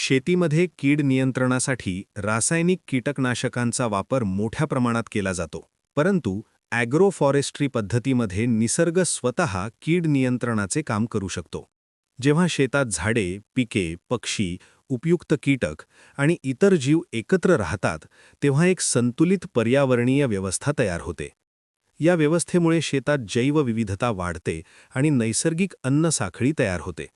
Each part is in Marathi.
शेतीमध्ये कीड नियंत्रणासाठी रासायनिक कीटकनाशकांचा वापर मोठ्या प्रमाणात केला जातो. परंतु ॲग्रो फॉरेस्ट्री पद्धतीमध्ये निसर्ग स्वतः कीड नियंत्रणाचे काम करू शकतो. जेव्हा शेतात झाडे, पिके, पक्षी, उपयुक्त कीटक आणि इतर जीव एकत्र राहतात, तेव्हा एक संतुलित पर्यावरणीय व्यवस्था तयार होते. या व्यवस्थेमुळे शेतात जैवविविधता वाढते आणि नैसर्गिक अन्नसाखळी तयार होते.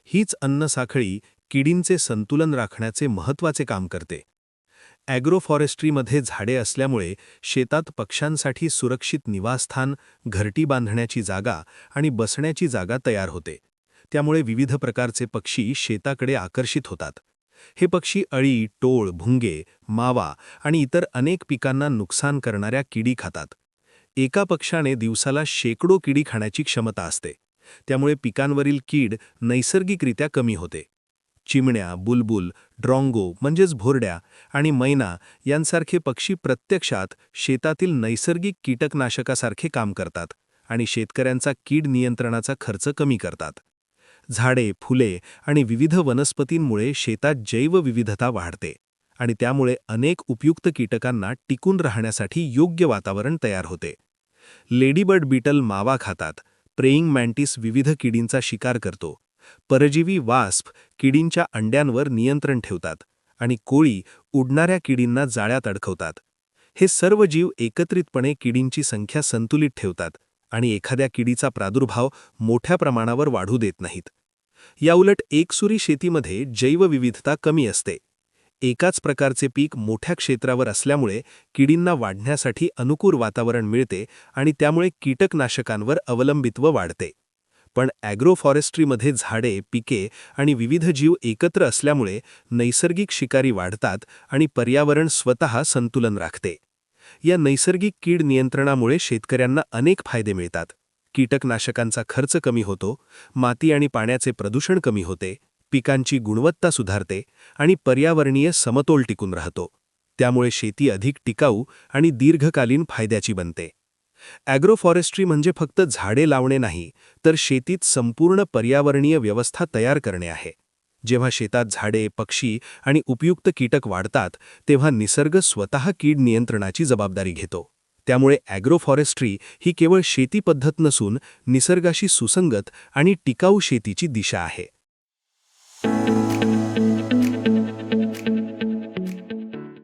हीच अन्नसाखळी किडींचे संतुलन राखण्याचे महत्त्वाचे काम करते. ॲग्रोफॉरेस्ट्रीमध्ये झाडे असल्यामुळे शेतात पक्ष्यांसाठी सुरक्षित निवासस्थान, घरटी बांधण्याची जागा आणि बसण्याची जागा तयार होते. त्यामुळे विविध प्रकारचे पक्षी शेताकडे आकर्षित होतात. हे पक्षी अळी, टोळ, भुंगे, मावा आणि इतर अनेक पिकांना नुकसान करणाऱ्या किडी खातात. एका पक्षाने दिवसाला शेकडो किडी खाण्याची क्षमता असते. त्यामुळे पिकांवरील कीड नैसर्गिकरित्या कमी होते. चिमण्या, बुलबुल, ड्रॉंगो म्हणजेच भोरड्या आणि मैना यांसारखे पक्षी प्रत्यक्षात शेतातील नैसर्गिक कीटकनाशकासारखे काम करतात आणि शेतकऱ्यांचा कीड नियंत्रणाचा खर्च कमी करतात. झाडे, फुले आणि विविध वनस्पतींमुळे शेतात जैवविविधता वाढते आणि त्यामुळे अनेक उपयुक्त कीटकांना टिकून राहण्यासाठी योग्य वातावरण तयार होते. लेडीबर्ड बीटल मावा खातात, प्रेइंग मॅन्टिस विविध किडींचा शिकार करतो, परजीवी वास्प किडींच्या अंड्यांवर नियंत्रण ठेवतात आणि कोळी उडणाऱ्या किडींना जाळ्यात अडकवतात. हे सर्व जीव एकत्रितपणे किडींची संख्या संतुलित ठेवतात आणि एखाद्या किडीचा प्रादुर्भाव मोठ्या प्रमाणावर वाढू देत नाहीत. याउलट एकसुरी शेतीमध्ये जैवविविधता कमी असते. एकाच प्रकारचे पीक मोठ्या क्षेत्रावर असल्यामुळे किडींना वाढण्यासाठी अनुकूल वातावरण मिळते आणि त्यामुळे कीटकनाशकांवर अवलंबित्व वाढते. पण ॲग्रोफॉरेस्ट्रीमध्ये झाडे, पिके आणि विविध जीव एकत्र असल्यामुळे नैसर्गिक शिकारी वाढतात आणि पर्यावरण स्वतः संतुलन राखते. या नैसर्गिक कीड नियंत्रणामुळे शेतकऱ्यांना अनेक फायदे मिळतात. कीटकनाशकांचा खर्च कमी होतो, माती आणि पाण्याचे प्रदूषण कमी होते, पिकांची गुणवत्ता सुधारते आणि पर्यावरणीय समतोल टिकून राहतो. त्यामुळे शेती अधिक टिकाऊ आणि दीर्घकालीन फायद्याची बनते. ॲग्रोफॉरेस्ट्री म्हणजे फक्त झाडे लावणे नाही, तर शेतीत संपूर्ण पर्यावरणीय व्यवस्था तयार करणे आहे. जेव्हा शेतात झाडे, पक्षी आणि उपयुक्त कीटक वाढतात, तेव्हा निसर्ग स्वतः कीड नियंत्रणाची जबाबदारी घेतो. त्यामुळे ॲग्रोफॉरेस्ट्री ही केवळ शेती पद्धत नसून निसर्गाशी सुसंगत आणि टिकाऊ शेतीची दिशा आहे.